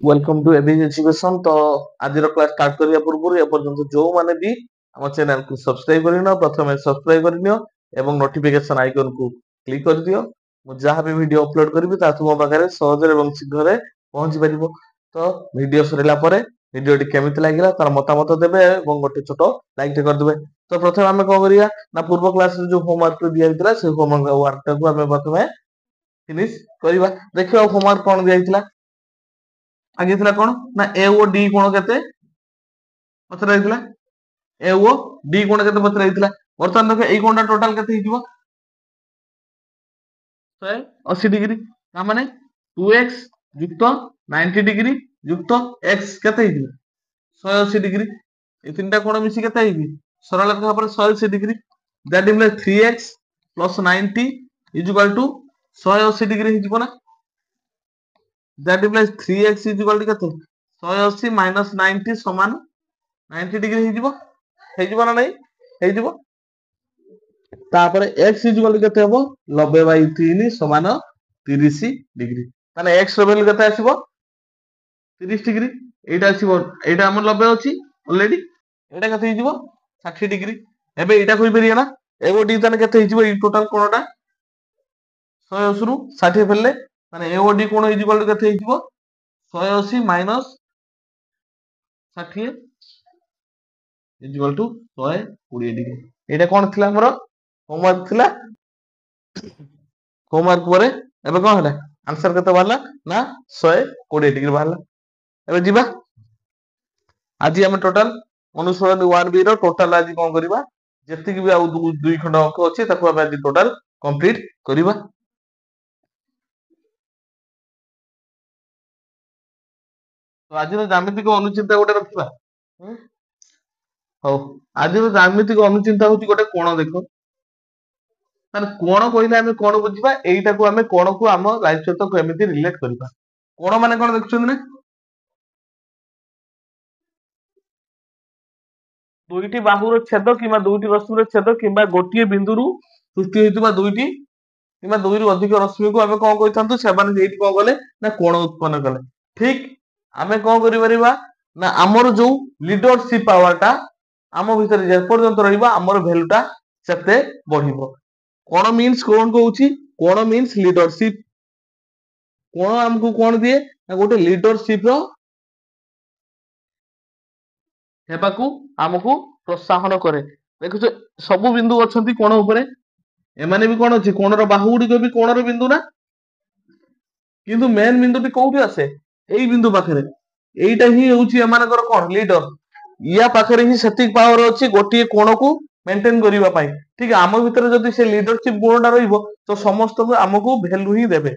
Welcome to AB education. तो आज class start करिया पूर्व एपर्यंत जो माने भी हम चैनल को सब्सक्राइब करनियो प्रथमे सब्सक्राइब करनियो एवं नोटिफिकेशन आइकन को क्लिक कर दियो। मु जहां भी वीडियो अपलोड करबी ता तुम पाखरे सहज एवं शीघ्र रे पहुंच परिबो। तो वीडियो सरिला परे वीडियो टी केमिति लागिला तार मतामत देबे एवं गोटे छोटो लाइक टे कर देबे। तो प्रथमे हम को करिया ना पूर्व क्लास रे जो होमवर्क दिया हितला से होमवर्क को हम प्रथमे फिनिश करिवा। देखियो होमवर्क कोन दिया हितला आगे थिला कोन ना ए ओ डी कोण केते पचरा हितला ए ओ डी कोण केते पचरा हितला। वर्तमान देख एई कोणटा टोटल केते हिजिवो 180 डिग्री ता माने 2x युक्त 90 डिग्री युक्त x केते हिजिवो 180 डिग्री। ए तीनटा कोण मिसी केते हिबी सरल रेखा पर 180 degree that means 3x + 90 = 180 degree हिजिवो ना। दैट मीन्स 3x = केते 180 - 90 समान 90 डिग्री हिजिवो हेजिवो ना नहीं हेजिवो। तापर x = केते हबो 90/3 समान 30 डिग्री माने x ର वैल्यू केते आसीबो 30 डिग्री। एटा आसीबो एटा हमर 90 अछि ऑलरेडी एटा केते हिजिवो 60 डिग्री। एबे एटा कोइ परिया ना एगो डी तने केते हिजिवो ई टोटल कोणटा 180 रु 60 फेलले माने एगो डी कोण हिजिवो केते हिजिवो 180 - 60 = 120 डिग्री। एटा कोन थिला हमर होमवर्क थिला होमवर्क परे एबे कोन हला आंसर केते बाहरला ना 120 डिग्री बाहरला। एबे जिबा आज हम टोटल अनुसरण 1 बी रो टोटल आज कोन करिबा जेतिक भी आ दुई खंड अंक अछि ताको हम आज टोटल कंप्लीट करिबा। तो आज रो ज्यामितिक अनुचिंता गोटे रखिबा। हो आज रो ज्यामितिक अनुचिंता होती गोटे कोण देखो तार कोण कहिला हम कोण बुझिबा एइटा को हम कोण को हम लाइफ सहित केमिति रिलेट करिबा। कोण माने कोन देखछन ना दुईटी बाहुर छेद किंबा दुईटी रश्मिर छेद किंबा गोटिए बिंदुरु सृष्टि होइतबा दुईटी किंबा दुईरु अधिक रश्मि को आमे कोन कहिथांतु सेबान एइटी कोन गले ना कोण उत्पन्न कले। ठीक आमे कोन करि परिबा ना हमर जो लीडरशिप पावरटा आम भितर जे पर्यंत रहिबा हमर वैल्यूटा सेते बढ़िबो। कोण मीन्स कोन कहउची कोण मीन्स लीडरशिप। कोण हमकु कोन दिए ना गोटे लीडरशिप रो हेबाकू हमकू प्रोत्साहन करे। देखुछ सब बिंदु अछंती कोण ऊपरे एमाने भी कोण अछि कोण रो बाहु गुडी भी कोण रो बिंदु ना किंतु मेन बिंदु टी कोउठी आसे एई बिंदु पाखरे एइटा ही होउची एमानकर कोण लीडर या पाखरे ही सेटिक पावर अछि गोटिए कोण को मेंटेन करिवा पाई। ठीक आम भितर जदी से लीडरशिप गुणटा रहिबो तो समस्त को हमकू वैल्यू ही देबे।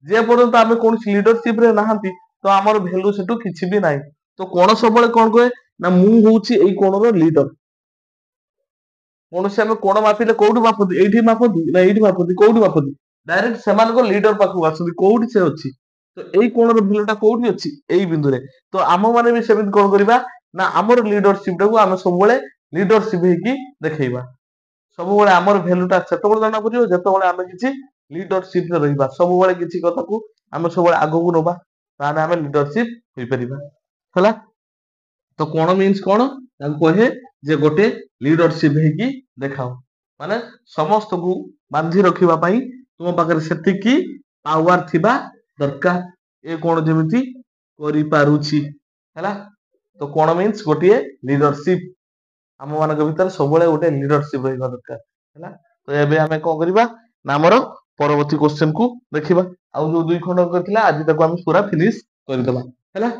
जे पर्यंत आमे कोन लीडरशिप रे नाहंती तो हमर वैल्यू सेटू किछि भी नाही। तो कोण सबले कोन कहे ना मु होउची एई कोण रो लीडर। कोन से हम कोण मापिले कोउठी मापथि एइठी मापथि ना एइठी मापथि कोउठी मापथि डायरेक्ट समान को लीडर पाखु आसुदी कोउठी से अछि। तो एई कोण रो वैल्यूटा कोउठी अछि एई बिंदु रे। तो आम माने भी सेमित कोन करिबा ना हमर लीडरशिप टाकू आमे सबले लीडरशिप हेकी देखैबा। सबले हमर वैल्यूटा सेतबेले जाना पड़ियो जेतबेले आमे किछि लीडरशिप रे रहिबा सबले किछि कथा को आमे सबले आगो को नबा ताने आमे लीडरशिप होई परिबा हला। तो कोण मीन्स कोण ताको कहे जे गोटे लीडरशिप हेकी देखाओ माने समस्त को बांधी रखिबा पई तुम पाखरे सेतिकी पावर थिबा दरकार ए कोण जेमिति करि पारुछि हला। तो कोण मीन्स गोटिए लीडरशिप हम मानक भीतर सबले गोटे लीडरशिप रहिबा दरकार हला। तो एबे हमें कोन करिबा ना हमर परवर्ती क्वेश्चन को देखिबा आ जो दुई खंड करथिला आज ताको हम पूरा फिनिश कर देबा हला।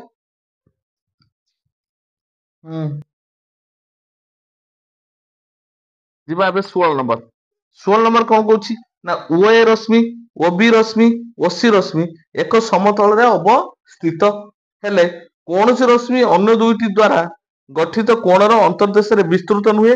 जिबा एबे 16 नंबर कोन कहउछि ना ओए रश्मि ओबी रश्मि ओसी रश्मि एक समतल रे अवस्थित हेले कोनसी रश्मि अन्य दुईटी द्वारा गठित कोणर अंतर्देश रे विस्तृत नुहे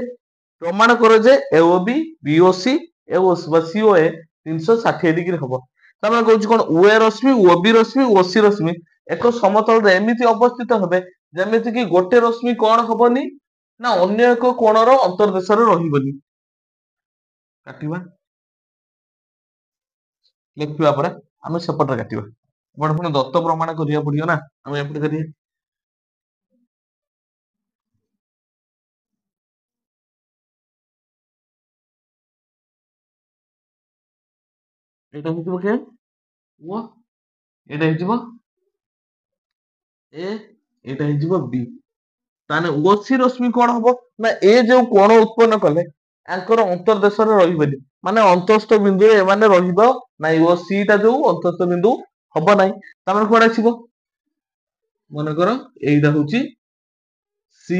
प्रमाण करो जे एओबी बीओसी एओ सीओए 360 डिग्री हबो। तमे कहउछि कोन ओए रश्मि ओबी रश्मि ओसी रश्मि एक समतल रे एमिति अवस्थित हेबे जेमिति कि गोटे रश्मि कोन हबनी ना अन्य एक कोणर अंतर्देश रे रहिबनी। काटिबा लेखिबा परे आमे सेपट रे काटिबा ବଡ ପୁଣି ଦତ୍ତ ପ୍ରମାଣ କରିବାକୁ ପଡିବ ନା, ଆମେ ଏପଟେ କରିବା। ଏଇଟା ହେଇଯିବ କେ ଓ, ଏଇଟା ହେଇଯିବ ଏ, ଏଇଟା ହେଇଯିବ ବି। ତାହେଲେ ଓସି ରଶ୍ମି କଣ ହବ ନା ଏ ଯୋଉ କୋଣ ଉତ୍ପନ୍ନ କଲେ ଆଙ୍କର ଅନ୍ତର୍ଦେଶରେ ରହିବେନି, ମାନେ ଅନ୍ତସ୍ଥ ବିନ୍ଦୁରେ ଏମାନେ ରହିବ ନାଇଁ। ଓ ସି ଟା ଯୋଉ ଅନ୍ତସ୍ଥ ବିନ୍ଦୁ ହବ ନାହିଁ, ତାମାନେ କୁଆଡେ ଆସିବ? ମନେକର ଏଇଟା ହଉଛି ସି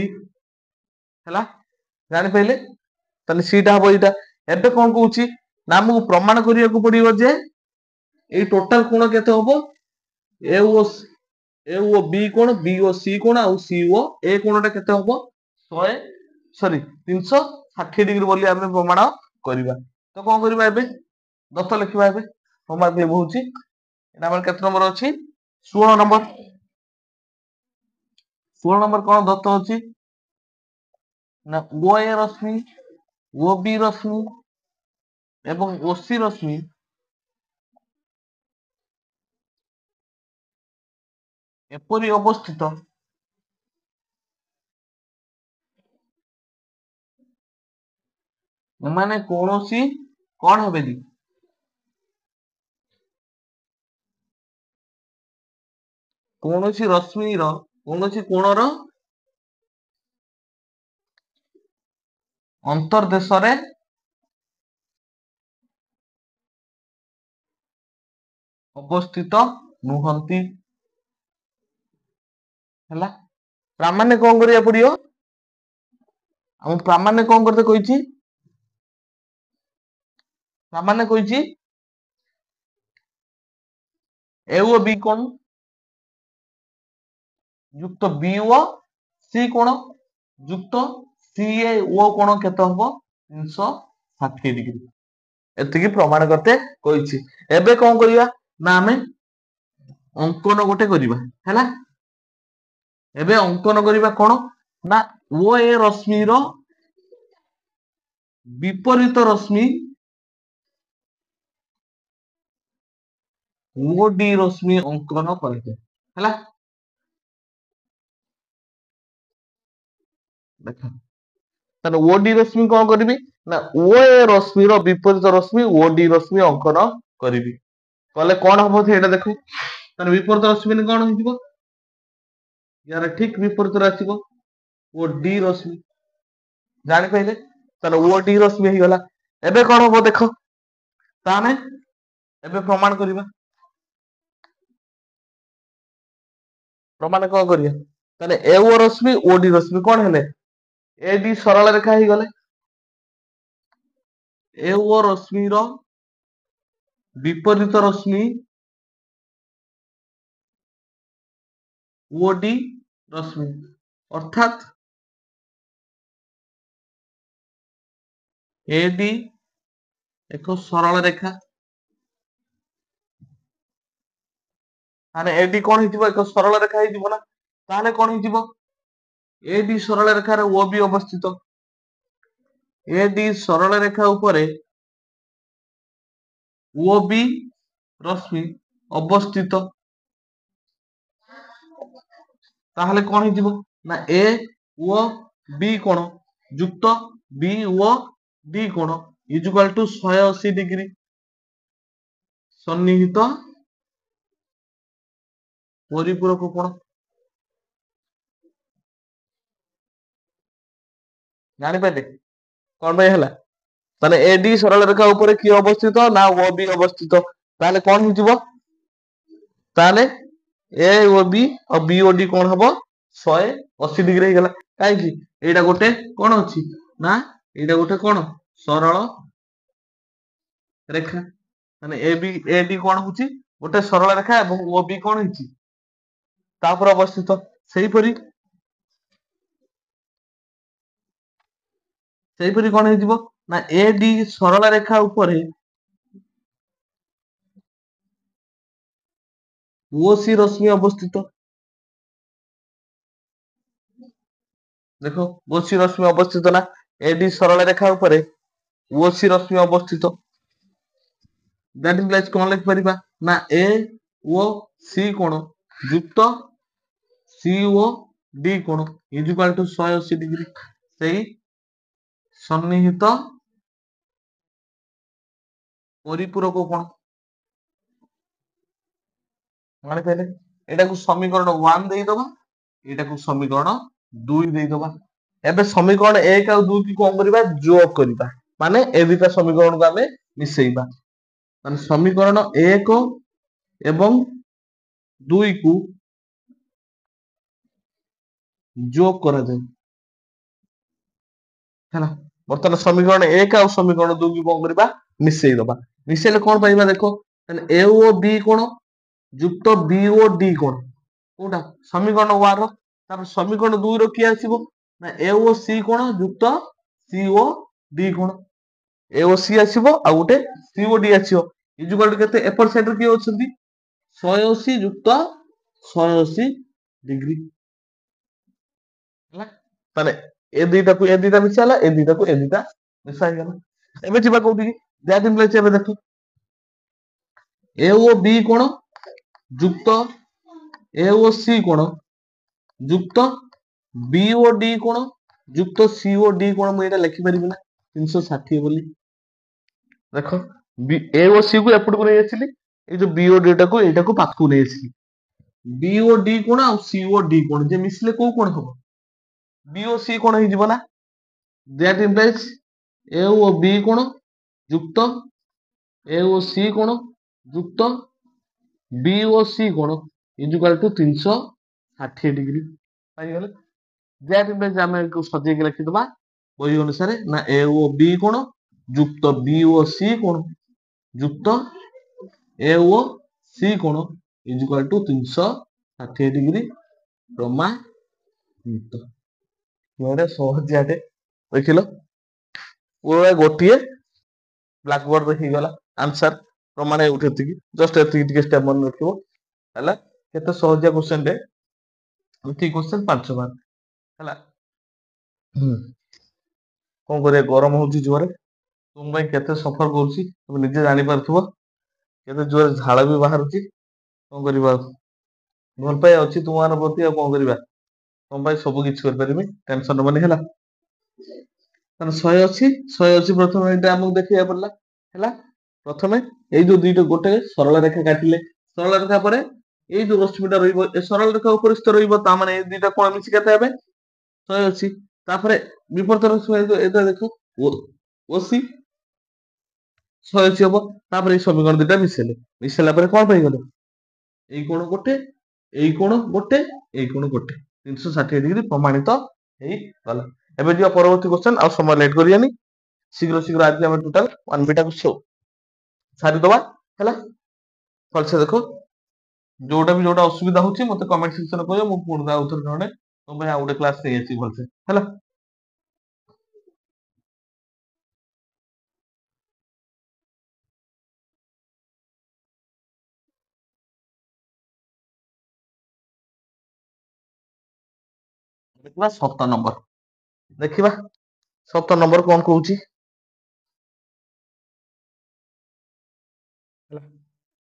ହେଲା, ଜାଣିପାରିଲେ? ତାହେଲେ ସିଟା ହବ ଏଇଟା। ଏବେ କଣ କହୁଛି ନା ଆମକୁ ପ୍ରମାଣ କରିବାକୁ ପଡିବ ଯେ ଏଇ ଟୋଟାଲ କୋଣ କେତେ ହବ? ଏ ଓ ବି କୋଣ, ବି ଓ ସି କୋଣ, ଆଉ ସି ଓ ଏ କୋଣ ଟା କେତେ ହବ? 360 ଡିଗ୍ରୀ ବୋଲି ଆମେ ପ୍ରମାଣ କରିବା। ତ କଣ କରିବା ଏବେ? ଦତ୍ତ ଲେଖିବା ଏବେ। ହୋମୱାର୍କ ଲେବୁ ହଉଛି ଏଇଟା ଆମର କେତେ ନମ୍ବର ଅଛି? 16 ନମ୍ବର। 16 ନମ୍ବର କଣ ଦତ୍ତ ଅଛି ନା ଓ ଏ ରଶ୍ମି, ଓ ବି ରଶ୍ମି ଏବଂ ଓ ସି ରଶ୍ମି ଏପରି ଅବସ୍ଥିତ ଏମାନେ କୌଣସି କଣ ହେବେନି, କୌଣସି ରଶ୍ମିର କୌଣସି କୋଣର ଅନ୍ତର୍ଦେଶରେ ଅବସ୍ଥିତ ନୁହନ୍ତି। ହେଲା, ପ୍ରାମାଣ୍ୟ କଣ କରିବାକୁ ପଡିବ? ଆମ ପ୍ରାମାଣ୍ୟ କଣ କରତେ କହିଛି? ପ୍ରାମାଣ୍ୟ କହିଛି ଏ ଓ ବି କୋଣ ଯୁକ୍ତ ବି ଓ ସି କୋଣ ଯୁକ୍ତ ସି ଏ ଓ କୋଣ କେତେ ହବ? 360 ଡିଗ୍ରୀ। ଏତିକି ପ୍ରମାଣ କରତେ କହିଛି। ଏବେ କଣ କରିବା ନା ଆମେ ଅଙ୍କନ ଗୋଟେ କରିବା ହେଲା। ଏବେ ଅଙ୍କନ କରିବା କଣ ନା ଓ ଏ ରଶ୍ମିର ବିପରୀତ ରଶ୍ମି ଓ ଡି ରଶ୍ମି ଅଙ୍କନ କରାଯାଏ ହେଲା। ଦେଖ ତାହେଲେ ଓ ଡି ରଶ୍ମି କଣ କରିବି ନା ଓ ଏ ରଶ୍ମିର ବିପରୀତ ରଶ୍ମି ଓ ଡି ରଶ୍ମି ଅଙ୍କନ କରିବି। କଲେ କଣ ହବ ସେଇଟା ଦେଖ। ତାହେଲେ ବିପରୀତ ରଶ୍ମି କଣ ହେଇଯିବ? ୟାର ଠିକ ବିପରୀତରେ ଆସିବ ଓ ଡି ରଶ୍ମି। ଜାଣିପାରିଲେ? ତାହେଲେ ଓ ଡି ରଶ୍ମି ହେଇଗଲା। ଏବେ କଣ ହବ ଦେଖ, ତାହେଲେ ଏବେ ପ୍ରମାଣ କରିବା। ପ୍ରମାଣ କଣ କରିବା? ତାହେଲେ ଏ ଓ ରଶ୍ମି ଓ ଡି ରଶ୍ମି କଣ ହେଲେ? ଏ ଡି ସରଳ ରେଖା ହେଇଗଲେ। ଏ ଓ ରଶ୍ମିର ବିପରୀତ ରଶ୍ମି ଓ ଡି ରଶ୍ମି, ଅର୍ଥାତ୍ ଏ ଡି ଏକ ସରଳ ରେଖା। ତାହେଲେ ଏ ଡି କଣ ହେଇଯିବ? ଏକ ସରଳ ରେଖା ହେଇଯିବ ନା। ତାହେଲେ କଣ ହେଇଯିବ? ଏ ଡି ସରଳ ରେଖାରେ ଓ ବି ଅବସ୍ଥିତ। ଏ ଡି ସରଳ ରେଖା ଉପରେ ଓ ବି ରଶ୍ମି ଅବସ୍ଥିତ। ତାହେଲେ କଣ ହେଇଯିବ ନା ଏ ଓ ବି କୋଣ ଯୁକ୍ତ ବି ଓ ଡି କୋଣ ଇଜୁକାଲ ଟୁ 180 ଡିଗ୍ରୀ ସନ୍ନିହିତ ପରିପୂରକ କୋଣ। ଜାଣିପାରିଲେ କଣ ପାଇଁ ହେଲା? ମାନେ ଏ ଡି ସରଳ ରେଖା ଉପରେ କିଏ ଅବସ୍ଥିତ ନା ଓ ବି ଅବସ୍ଥିତ। ତାହେଲେ କଣ ହେଇଯିବ? ତାହେଲେ ଏ ଓ ବି ଆଉ ବି ଓ ଡି କଣ ହବ? 180 ଡିଗ୍ରୀ ହେଇଗଲା। କାହିଁକି? ଏଇଟା ଗୋଟେ କଣ ଅଛି ନା ଏଇଟା ଗୋଟେ କଣ ସରଳ ରେଖା। ମାନେ ଏ ଡି କଣ ହଉଛି ଗୋଟେ ସରଳ ରେଖା ଏବଂ ଓ ବି କଣ ହେଇଛି ତାପରେ ଅବସ୍ଥିତ। ସେଇପରି କଣ ହେଇଯିବ ନା ଏ ଡି ସରଳ ରେଖା ଉପରେ ଓ ସି ରଶ୍ମି ଅବସ୍ଥିତ। ଦେଖ ଓ ସି ରଶ୍ମି ଅବସ୍ଥିତ ନା। ଏ ଡି ସରଳ ରେଖା ଉପରେ ଓ ସି ରଶ୍ମି ଅବସ୍ଥିତ। ଦ୍ୟାଟ୍ ଇମ୍ପ୍ଲାଇଜ୍ କଣ ଲେଖିପାରିବା ନା ଏ ଓ ସି କୋଣ ଯୁକ୍ତ ସି ଓ ଡି କୋଣ ଇଜ ଇକ୍ୱାଲ ଟୁ 180 ଡିଗ୍ରୀ। ସେଇ ସନ୍ନିହିତ ପରିପୂରକ କୋଣ ଜାଣିପାରିଲେ। ଏଟାକୁ ସମୀକରଣ 1 ଦେଇଦବା, ଏଟାକୁ ସମୀକରଣ 2 ଦେଇଦବା। ଏବେ ସମୀକରଣ 1 ଆଉ 2 କି କଣ କରିବା ଯୋଗ କରିବା, ମାନେ ଏ ଦୁଇଟା ସମୀକରଣକୁ ଆମେ ମିଶେଇବା। ମାନେ ସମୀକରଣ 1 ଏବଂ 2 କୁ ଯୋଗ କରାଯାଏ ହେଲା। ବର୍ତ୍ତମାନ ସମୀକରଣ 1 ଆଉ ସମୀକରଣ 2 କୁ କଣ କରିବା ମିଶେଇଦବା। ମିଶେଇଲେ କଣ ପାଇବା ଦେଖ, ତାହେଲେ ଏ ଓ ବି କୋଣ ଯୁକ୍ତ ବି ଓ ଡି କୋଣ କୋଉଟା ସମୀକରଣ 1 ର। ତାପରେ ସମୀକରଣ 2 ର କିଏ ଆସିବ ନା ଏ ଓ ସି କୋଣ ଯୁକ୍ତ ସି ଓ ଡି କୋଣ। ଏ ଓ ସି ଆସିବ ଆଉ ଗୋଟେ ସି ଓ ଡି ଆସିବ। ଇଜୁକାଲ କେତେ ଏପଟ ସାଇଡ ରେ କିଏ ଅଛନ୍ତି 180 ଯୁକ୍ତ 180 ଡିଗ୍ରୀ ହେଲା। ତାହେଲେ ଏ ଦିଟାକୁ ଏ ଦିଟା ମିଶା ହେଲା, ଏ ଦିଟାକୁ ଏ ଦିଟା ମିଶା ହେଇଗଲା। ଏବେ ଯିବା କୋଉଠିକି ଦ୍ୟାଟ ଇମ୍ପ୍ଲାଇଜ୍ ଏବେ ଦେଖ ଏ ଓ ବି କୋଣ ଯୁକ୍ତ ଏ ଓ ସି କୋଣ ଯୁକ୍ତ ବି ଓ ଡି କୋଣ ଯୁକ୍ତ ସି ଓ ଡି କୋଣ। ମୁଁ ଏଇଟା ଲେଖିପାରିବି ନା 360 ବୋଲି। ଦେଖ ଏ ଓ ସି କୁ ଏପଟକୁ ନେଇ ଆସିଲି, ଏଇ ଯୋଉ ବି ଓ ଡି ଟାକୁ ଏଇଟାକୁ ପାଖକୁ ନେଇ ଆସିଲି। ବି ଓ ଡି କୋଣ ଆଉ ସି ଓ ଡି କୋଣ ଯେ ମିଶିଲେ କୋଉ କୋଣ ହବ ବି ଓ ସି କୋଣ ହେଇଯିବ ନା। ଦ୍ୟାଟ ଇମ୍ପ୍ଲାଇଜ୍ ଏ ଓ ବି କୋଣ ଯୁକ୍ତ ଏ ଓ ସି କୋଣ ଯୁକ୍ତ ବି ଓ ସି କୋଣ ଇଜୁକାଲ ଟୁ 360 ଡିଗ୍ରୀ ପାଇଗଲେ। ଦ୍ୟାଟ ଇମ୍ପ୍ଲାଇଜ୍ ଆମେ ସଜେଇକି ଲେଖିଦବା ବହି ଅନୁସାରେ ନା ଏ ଓ ବି କୋଣ ଯୁକ୍ତ ବି ଓ ସି କୋଣ ଯୁକ୍ତ ଏ ଓ ସି କୋଣ ଇଜୁକାଲ ଟୁ 360 ଡିଗ୍ରୀ ପ୍ରମାଣିତ। ଗୋଟେ ସହଜିଆଟେ ଦେଖିଲ ପୁରା ଗୋଟିଏ ବ୍ଲାକବୋର୍ଡ ରେ ହେଇଗଲା ଆନ୍ସର। ପ୍ରମାଣ ଏତିକି ଜଷ୍ଟ ଏତିକି ଟିକେ ଷ୍ଟେପ ମନେ ରଖିବ ହେଲା। କେତେ ସହଜିଆ କ୍ୱେଶ୍ଚନ ଟେ, ଏତିକି କ୍ୱେଶ୍ଚନ 5 ମାର୍କ ହେଲା। କଣ କରିବା ଗରମ ହଉଛି ଜୋରେ, ତୁମ ପାଇଁ କେତେ ସଫର କରୁଛି ତମେ ନିଜେ ଜାଣିପାରୁଥିବ। କେତେ ଜୋରେ ଝାଳ ବି ବାହାରୁଛି, କଣ କରିବା ଆଉ ଭଲ ପାଇବା ଅଛି ତୁମମାନଙ୍କ ପ୍ରତି, ଆଉ କଣ କରିବା ତମ ପାଇଁ ସବୁ କିଛି କରିପାରିବି, ଟେନସନ ନବନି ହେଲା। ତାହେଲେ 180 ପ୍ରଥମେ ଏଇଟା ଆମକୁ ଦେଖିବାକୁ ପଡିଲା ହେଲା। ପ୍ରଥମେ ଏଇ ଯୋଉ ଦିଟା ଗୋଟେ ସରଳ ରେଖା କାଟିଲେ, ସରଳ ରେଖା ପରେ ଏଇ ଯୋଉ ରଶ୍ମିଟା ରହିବ ଏ ସରଳ ରେଖା ଉପରେ ସ୍ଥିର ରହିବ, ତା ମାନେ ଏଇ ଦିଟା କୋଣ ମିଶି କେତେ ହେବେ 180। ତାପରେ ବିପରୀତ ରଶ୍ମି ଏଇଟା ଦେଖ ଓ ସି 180 ହବ। ତାପରେ ଏଇ ସମୀକରଣ ଦିଟା ମିଶେଇଲା ପରେ କଣ ପାଇଗଲେ ଏଇ କୋଣ ଗୋଟେ, ଏଇ କୋଣ ଗୋଟେ, ଏଇ କୋଣ ଗୋଟେ 360 ଡିଗ୍ରୀ ପ୍ରମାଣିତ ହେଇଗଲା। ଏବେ ଯିବା ପରବର୍ତ୍ତୀ କ୍ୱେଶ୍ଚନ, ଆଉ ସମୟ ଲେଟ୍ କରିବାନି, ଶୀଘ୍ର ଶୀଘ୍ର ଆଜି ଆମେ ଟୋଟାଲ 1B ଟାକୁ ସାରିଦବା ହେଲା। ଭଲସେ ଦେଖ, ଯୋଉଟା ବି ଯୋଉଟା ଅସୁବିଧା ହଉଛି ମତେ କମେଣ୍ଟ ସେକ୍ସନରେ କହିବ, ମୁଁ ପୁଣି ଆଉଥରେ ଜଣେ ତମ ପାଇଁ ଆଉ ଗୋଟେ କ୍ଲାସ ନେଇ ଆସିବି ଭଲସେ ହେଲା। ଦେଖିବା 7 ନମ୍ବର, ଦେଖିବା 7 ନମ୍ବର କଣ କହୁଛି।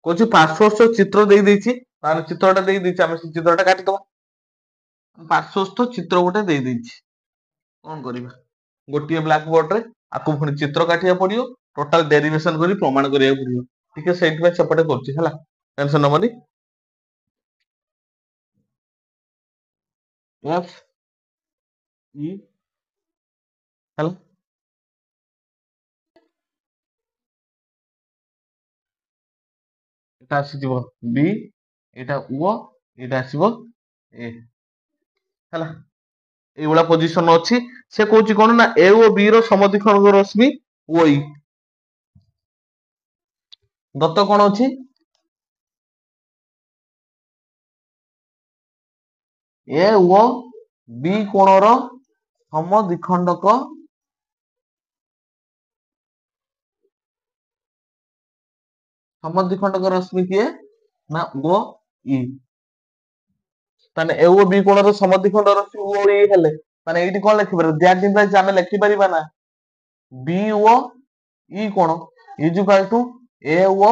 କହୁଛି ପାର୍ଶ୍ୱସ୍ଥ ଚିତ୍ର ଦେଇଦେଇଛି, ତାହେଲେ ଚିତ୍ରଟା ଦେଇଦେଇଛି, ଆମେ ସେ ଚିତ୍ରଟା କାଟିଦବା। ପାର୍ଶ୍ୱସ୍ଥ ଚିତ୍ର ଗୋଟେ ଦେଇଦେଇଛି, କଣ କରିବା ଗୋଟିଏ ବ୍ଲାକ ବୋର୍ଡ ରେ ଆକୁ ପୁଣି ଚିତ୍ର କାଟିବାକୁ ପଡିବ, ଟୋଟାଲ ଡେରିଭେସନ କରି ପ୍ରମାଣ କରିବାକୁ ପଡିବ। ଟିକେ ସେଇଥିପାଇଁ ସେପଟେ କରୁଛି ହେଲା, ଟେନସନ ନବନି। ଏଫ ଇ ହେଲା, এটা ଆସିଯିବ ବି, ଏଇଟା ଓ, ଏଇଟା ଆସିବ ଏ ହେଲା। ଏଇଭଳିଆ ପୋଜିସନ ଅଛି। ସେ କହୁଛି କଣ ନା ଏ ଓ ବି ର ସମଦ୍ୱିଖଣ୍ଡକ ରଶ୍ମି ଓ ଇ। ଦତ୍ତ କଣ ଅଛି ଏ ଓ ବି କୋଣର ସମଦ୍ୱିଖଣ୍ଡକ ରଶ୍ମି କିଏ ନା ଓ ଇ। ତାହେଲେ ଏ ଓ ବି କୋଣର ସମଦ୍ୱିଖଣ୍ଡ ରଶ୍ମି ଓ ଇ ହେଲେ ମାନେ ଏଇଠି କଣ ଲେଖିପାରିବା ଦ୍ୟାଟ ଇମ୍ପ୍ଲାଇଜ୍ ଆମେ ଲେଖିପାରିବା ନା ବି ଓ ଇ କୋଣ ଇଜୁକାଲ ଟୁ ଏ ଓ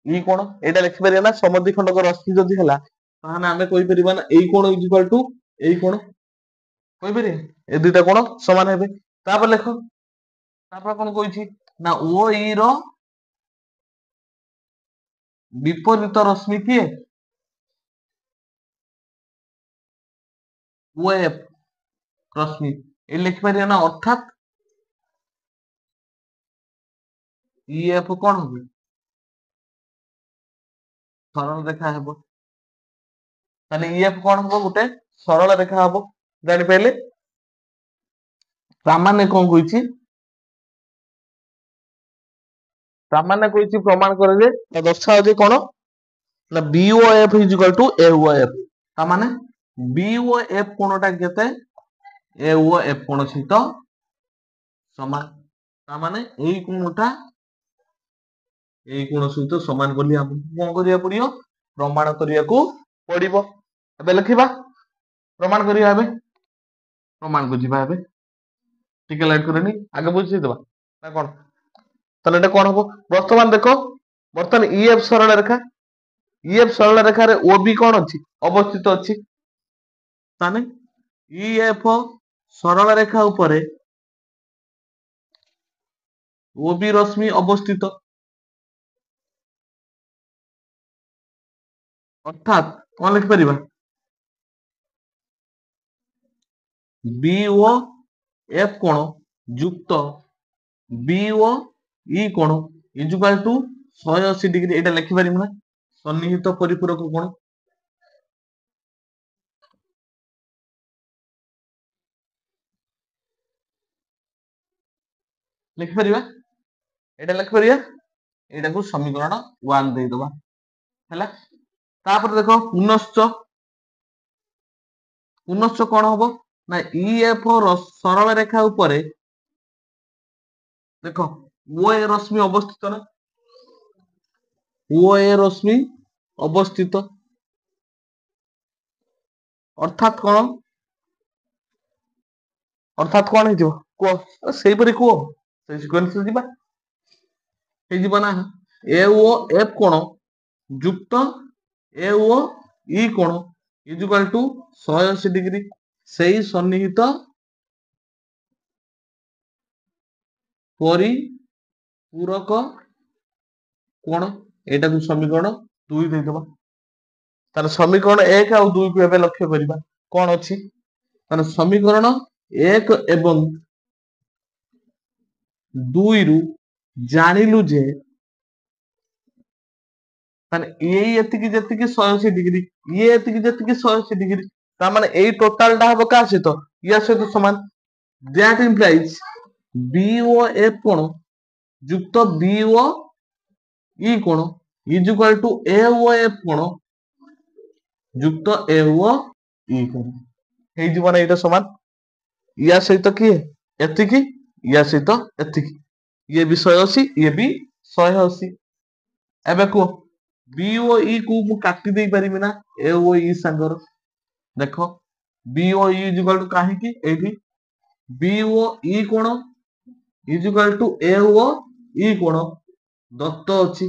ଇ କୋଣ ଏଇଟା ଲେଖିପାରିବା ନା ସମଦ୍ୱିଖଣ୍ଡକ ରଶ୍ମି ଯଦି ହେଲା ତାହେଲେ ଆମେ କହିପାରିବା ନା ଏଇ କୋଣ ଇଜ ଇକ୍ୱାଲ ଟୁ ଏଇ କୋଣ କହିପାରିବେ ଏ ଦୁଇଟା କୋଣ ସମାନ ହେବେ। ତାପରେ ଲେଖ ତାପରେ କଣ କହିଛି ନା ଓ ଇ ର ବିପରୀତ ରଶ୍ମି କିଏ ଓ ଏଫ ରଶ୍ମି ଏ ଲେଖିପାରିବା ନା ଅର୍ଥାତ୍ ଇ ଏଫ କଣ ହବ ସରଳ ରେଖା ହେବ। ତାହେଲେ ଇ ଏଫ କଣ ହବ ଗୋଟେ ସରଳ ରେଖା ହବ ଜାଣିପାରିଲେ। ତାମାନେ କଣ କହିଛି ତାମାନେ କହିଛି ପ୍ରମାଣ କରେ ଯେ ଦର୍ଶାଅ ଯେ କଣ ନା B O F is equal to A O F ତାମାନେ ବି ଓ ଏଫ କୋଣଟା କେତେ ଏ ଓ ଏଫ କୋଣ ସହିତ ସମାନ ତାମାନେ ଏଇ କୋଣଟା ଏଇ କୋଣ ସହିତ ସମାନ ବୋଲି ଆମକୁ କଣ କରିବାକୁ ପଡିବ ପ୍ରମାଣ କରିବାକୁ ପଡିବ। ଏବେ ଲେଖିବା ପ୍ରମାଣ କରିବା ଏବେ ପ୍ରମାଣକୁ ଯିବା ଏବେ ଟିକେ ଲାଇଟ୍ କରେନି ଆগে ବୁଝିଦବା ନା କଣ ତାହେଲେ ଏଟା କଣ ହବ ବର୍ତ୍ତମାନ ଦେଖ ବର୍ତ୍ତମାନ ଇ ଏଫ ସରଳ ରେଖା ଇ ଏଫ ସରଳ ରେଖାରେ ଓ ବି କଣ ଅଛି ଅବସ୍ଥିତ ଅଛି ତାହେଲେ ଇ ଏଫ ସରଳ ରେଖା ଉପରେ ଓ ବି ରଶ୍ମି ଅବସ୍ଥିତ ଅର୍ଥାତ୍ କଣ ଲେଖିପାରିବା ବି ଓ ଏଫ କୋଣ ଯୁକ୍ତ ବି ଓ ଇ କୋଣ ଇଜୁକାଲ ଟୁ 180 ଡିଗ୍ରୀ ଏଇଟା ଲେଖିପାରିବୁ ନା ସନ୍ନିହିତ ପରିପୂରକ କୋଣ ଲେଖିପାରିବା ଏଇଟା ଲେଖିପାରିବା ଏଇଟାକୁ ସମୀକରଣ 1 ଦେଇଦବା ହେଲା। ତାପରେ ଦେଖ ପୁନଶ୍ଚ କଣ ହବ ନା ଇ ଏଫ ସରଳ ରେଖା ଉପରେ ଦେଖ ଓ ଏ ରଶ୍ମି ଅବସ୍ଥିତ ନା ଓ ଏ ରଶ୍ମି ଅବସ୍ଥିତ ଅର୍ଥାତ୍ କଣ ହେଇଯିବ କୁହ ସେଇପରି କୁହ ସେଇ ସିକ୍ୱେନ୍ସରେ ଯିବା ହେଇଯିବ ନା ଏ ଓ ଏଫ କୋଣ ଯୁକ୍ତ ଏ ଓ ଇ କୋଣ ଇଜୁକାଲ ଟୁ 180 ଡିଗ୍ରୀ ସେଇ ସନ୍ନିହିତ ପରିପୂରକ କୋଣ ଏଇଟାକୁ ସମୀକରଣ 2 ଦେଇଦବା ତାର ସମୀକରଣ 1 ଆଉ 2 କୁ ଏବେ ଲକ୍ଷ୍ୟ କରିବା କଣ ଅଛି ତାର ସମୀକରଣ 1 ଏବଂ 2 ରୁ ଜାଣିଲୁ ଯେ ମାନେ ଏଇ ଏତିକି ଯେତିକି 180 ଡିଗ୍ରୀ ଇଏ ଏତିକି ଯେତିକି 180 ଡିଗ୍ରୀ ତାମାନେ ଏଇ ଟୋଟାଲଟା ହବ କାହା ସହିତ ୟା ସହିତ ସମାନ ଦ୍ୟାଟ ଇମ୍ପ୍ଲାଇଜ ବି ଓ ଏଫ କୋଣ ଯୁକ୍ତ ବି ଓ ଇ କୋଣ is equal to A O F କୋଣ ଯୁକ୍ତ ଏ ଓ ଇ କୋଣ ହେଇଯିବ ନା ଏଇଟା ସମାନ ୟା ସହିତ କିଏ ଏତିକି ୟା ସହିତ ଏତିକି ଇଏ ବି 180 ଇଏ ବି 180 ଏବେ କୁହ ବି ଓ ଇ କୁ ମୁଁ କାଟି ଦେଇ ପାରିବି ନା ଏ ଓ ଇ ସାଙ୍ଗର ଦେଖ ବି ଓ ଇ ଇଜ ଇକ୍ୱାଲ ଟୁ କାହିଁକି ଏଇଠି ବି ଓ ଇ କୋଣ ଇଜ ଇକ୍ୱାଲ ଟୁ ଏ ଓ ଇ କୋଣ ଦତ୍ତ ଅଛି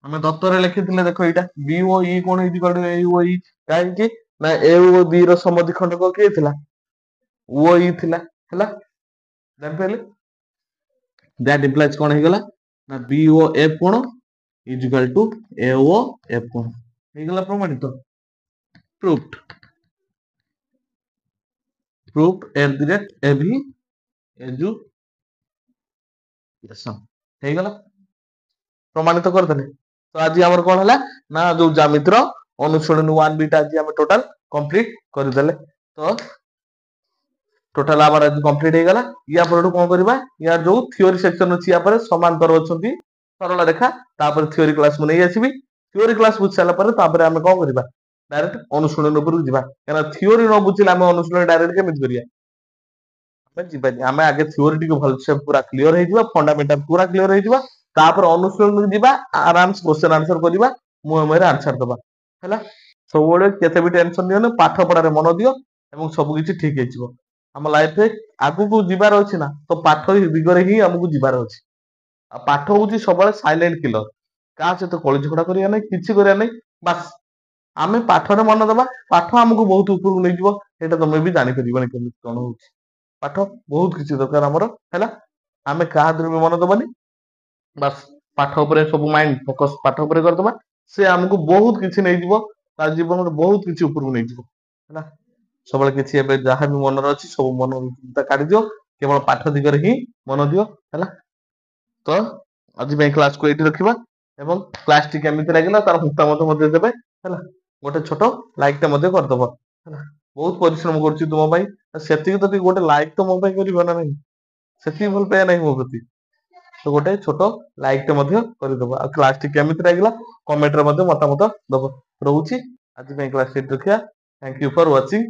ଆମେ ଦତ୍ତରେ ଲେଖିଥିଲେ ଦେଖ ଏଇଟା ବି ଓ ଇ କୋଣ ଇଜ ଇକ୍ୱାଲ ଟୁ ଏ ଓ ଇ କାହିଁକି ନା ଏ ଓ ବି ର ସମଦ୍ୱିଖଣ୍ଡକ କିଏ ଥିଲା ଓ ଇ ଥିଲା ହେଲା ଜାଣିପାରିଲେ ଦ୍ୟାଟ ଇମ୍ପ୍ଲାଇଜ କଣ ହେଇଗଲା ନା ବି ଓ ଏଫ କୋଣ is equal to A O F କୋଣ ହେଇଗଲା ପ୍ରମାଣିତ ପ୍ରୁଫଡ ପ୍ରୁଫ ଏଟ ଦି ରେଟ ଏଭି ହେଇଗଲା ପ୍ରମାଣିତ କରିଦେଲେ ତ ଆଜି ଆମର କଣ ହେଲା ନା ଯୋଉ ଜ୍ୟାମିତିର ଅନୁଶୀଳନୀ 1 ଟା ଆଜି ଆମେ ଟୋଟାଲ କମ୍ପ୍ଲିଟ କରିଦେଲେ ତ ଟୋଟାଲ ଆମର ଆଜି କମ୍ପ୍ଲିଟ ହେଇଗଲା ୟା ପରଠୁ କଣ କରିବା ୟା ଯୋଉ ଥିଓରି ସେକ୍ସନ ଅଛି ୟା ପରେ ସମାନ୍ତର ଅଛନ୍ତି ସରଳ ରେଖା ତାପରେ ଥିଓରି କ୍ଲାସ ମୁଁ ନେଇ ଆସିବି ଥିଓରି କ୍ଲାସ ବୁଝି ସାରିଲା ପରେ ତାପରେ ଆମେ କଣ କରିବା ଡାଇରେକ୍ଟ ଅନୁଶୀଳନୀ ଉପରକୁ ଯିବା କାରଣ ଥିଓରି ନ ବୁଝିଲେ ଆମେ ଅନୁଶୀଳନୀ ଡାଇରେକ୍ଟ କେମିତି କରିବା ଆମେ ଯିବାନି ଆମେ ଆଗେ ଥିଓରି ଟିକେ ଭଲସେ ପୁରା କ୍ଲିୟର ହେଇଯିବା ଫଣ୍ଡାମେଣ୍ଟାଲ ପୁରା କ୍ଲିୟର ହେଇଯିବା ତାପରେ ଅନୁଶୀଳନୀ ଯିବା ଆରାମସେ କ୍ୱେଶ୍ଚନ ଆନ୍ସର କରିବା ମୁହେଁ ଆନ୍ସର ଦବା ହେଲା ସବୁବେଳେ କେତେ ବି ଟେନସନ ନିଅନି ପାଠ ପଢାରେ ମନ ଦିଅ ଏବଂ ସବୁ କିଛି ଠିକ ହେଇଯିବ ଆମ ଲାଇଫରେ ଆଗକୁ ଯିବାର ଅଛି ନା ତ ପାଠ ଦିଗରେ ହିଁ ଆମକୁ ଯିବାର ଅଛି ଆଉ ପାଠ ହଉଛି ସବୁବେଳେ ସାଇଲେଣ୍ଟ କିଲର। କାହା ସହିତ କଳି ଝଗଡା କରିବା ନାହିଁ, କିଛି କରିବା ନାହିଁ। ବାସ୍ ଆମେ ପାଠରେ ମନ ଦେବା, ପାଠ ଆମକୁ ବହୁତ ଉପରକୁ ନେଇଯିବ। ସେଇଟା ତମେ ବି ଜାଣିପାରିବନି କେମିତି କଣ ହଉଛି। ପାଠ ବହୁତ କିଛି ଦରକାର ଆମର ହେଲା। ଆମେ କାହା ଦେହରେ ବି ମନ ଦବାନି। ବାସ୍ ପାଠ ଉପରେ ସବୁ ମାଇଣ୍ଡ ଫୋକସ ପାଠ ଉପରେ କରିଦବା। ସେ ଆମକୁ ବହୁତ କିଛି ନେଇଯିବ, ତା ଜୀବନରେ ବହୁତ କିଛି ଉପରକୁ ନେଇଯିବ ହେଲା। ସବୁବେଳେ କିଛି ଏବେ ଯାହା ବି ମନରେ ଅଛି ସବୁ ମନରୁ ଚିନ୍ତା କାଢିଦିଅ, କେବଳ ପାଠ ଦିଗରେ ହିଁ ମନ ଦିଅ ହେଲା। ତ ଆଜି ପାଇଁ କ୍ଲାସକୁ ଏଇଠି ରଖିବା ଏବଂ କ୍ଲାସଟି କେମିତି ଲାଗିଲା ତାର ମତାମତ ମଧ୍ୟ ଦେବେ ହେଲା। ଗୋଟେ ଛୋଟ ଲାଇକ୍ ଟା ମଧ୍ୟ କରିଦବ ହେଲା। ବହୁତ ପରିଶ୍ରମ କରୁଛି ତୁମ ପାଇଁ, ସେତିକି ତ ଟିକେ ଗୋଟେ ଲାଇକ୍ ତ ମୋ ପାଇଁ କରିବ ନା ନାହିଁ? ସେତିକି ଭଲ ପାଇବା ନାହିଁ ମୋ ପ୍ରତି, ତ ଗୋଟେ ଛୋଟ ଲାଇକ୍ ଟେ ମଧ୍ୟ କରିଦବ। ଆଉ କ୍ଲାସଟି କେମିତି ଲାଗିଲା କମେଣ୍ଟରେ ମଧ୍ୟ ମତାମତ ଦବ। ରହୁଛି ଆଜି ପାଇଁ କ୍ଲାସ ଏଇଠି ରଖିବା। Thank you for watching.